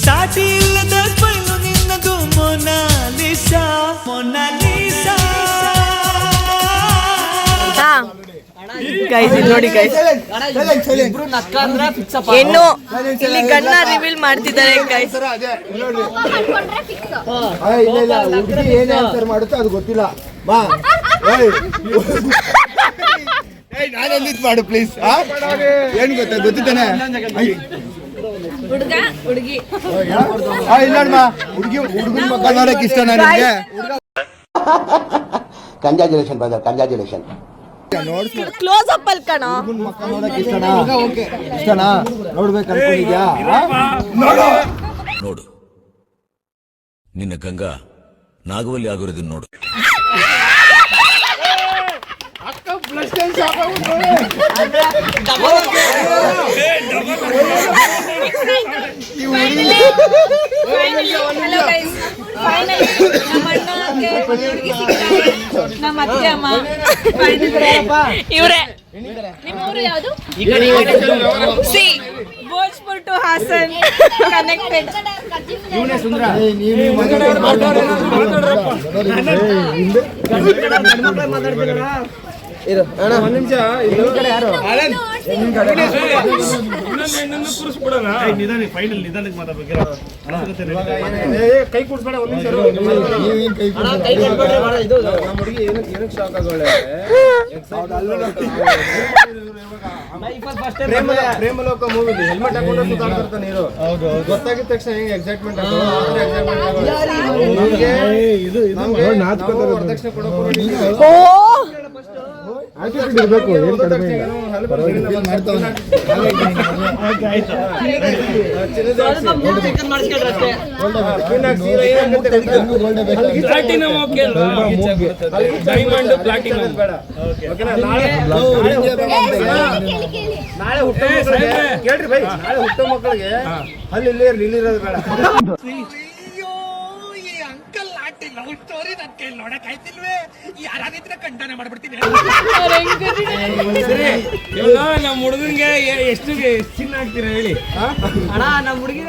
ಸಾಟಿ ಇಲ್ಲದ ಸ್ಮೈಲು ನಿನ್ನದು ಮೊನಾಲಿಸಾ ಮೊನಾಲಿಸಾ. ಗೈಸ್ ಇಲ್ಲಿ ನೋಡಿ ಗೈಸ್, ಇನ್ನು ಇಲ್ಲಿ ಗಣ್ಣ ರಿವೀಲ್ ಮಾಡ್ತಿದ್ದಾರೆ ಗೈಸ್. ಏನ್ ಆನ್ಸರ್ ಮಾಡುತ್ತೋ ಅದು ಗೊತ್ತಿಲ್ಲ. ನಾನೆಲ್ಲಿದ್ ಮಾಡು ಪ್ಲೀಸ್. ಏನ್ ಗೊತ್ತಾ ಗೊತ್ತಿದ್ದಾನೆ ಹುಡುಗ ಹುಡುಗಿ ಇಲ್ಲ ಹುಡುಗಿ ಹುಡುಗನ ಮಕ್ಕ ನೋಡಕ್ ಇಷ್ಟ ನನಗೆ. Congratulation brother, congratulation. Close up ಅಲ್ಲಿ ಕಣೋ. ಹುಡುಗನ ಮಕ್ಕ ನೋಡಕ್ ಇಷ್ಟನಾ ನೋಡ್ಬೇಕು ಅನ್ಕೊಂಡಿದ್ಯಾ? ನೋಡು ನಿನ್ನ ಗಂಗಾ ನಾಗವಲ್ಲಿ ಆಗಿರೋದನ್ನ ನೋಡು. ನಮ್ಮ ಅತ್ತೆ ಅಮ್ಮ ಇವ್ರೆ. ನಿಮ್ಮೂರು ಯಾವುದು? Bhojpur to Hassan connected. ಕೈ ಕೂಡ್ಸ್ಬೇಡ ಪ್ರೇಮಲೋಕ ಮೂವಿಲಿ ಹೆಲ್ಮೆಟ್ ಹಾಕೊಂಡು ಸುತ್ತಾಡ್ತಿರ್ತಾನೆ ನೀರು. ಗೊತ್ತಾಗಿದ ತಕ್ಷಣ ಹೆಂಗೆ ಎಕ್ಸೈಟ್ಮೆಂಟ್ ವರದಕ್ಷಿಣೆ ಕೊಡೋಕೆ ಇರ್ಬೇಕು. ಏನ್ ಕಡಿಮೆ ನಾಳೆ ಹುಟ್ಟೋ ಕೇಳ್ರಿ ಬೈ, ನಾಳೆ ಹುಟ್ಟೋ ಮಕ್ಕಳಿಗೆ ಅಲ್ಲಿ ಇಲ್ಲಿ ಇರೋದು ಬೇಡ. ನಮ್ಮ ಹುಡುಗಂಗೆ ಎಷ್ಟು ಚಿನ್ನ ಹಾಕ್ತೀರಾ ಹೇಳಿ? ಅಣ್ಣ ನಮ್ಮ ಹುಡುಗಿನ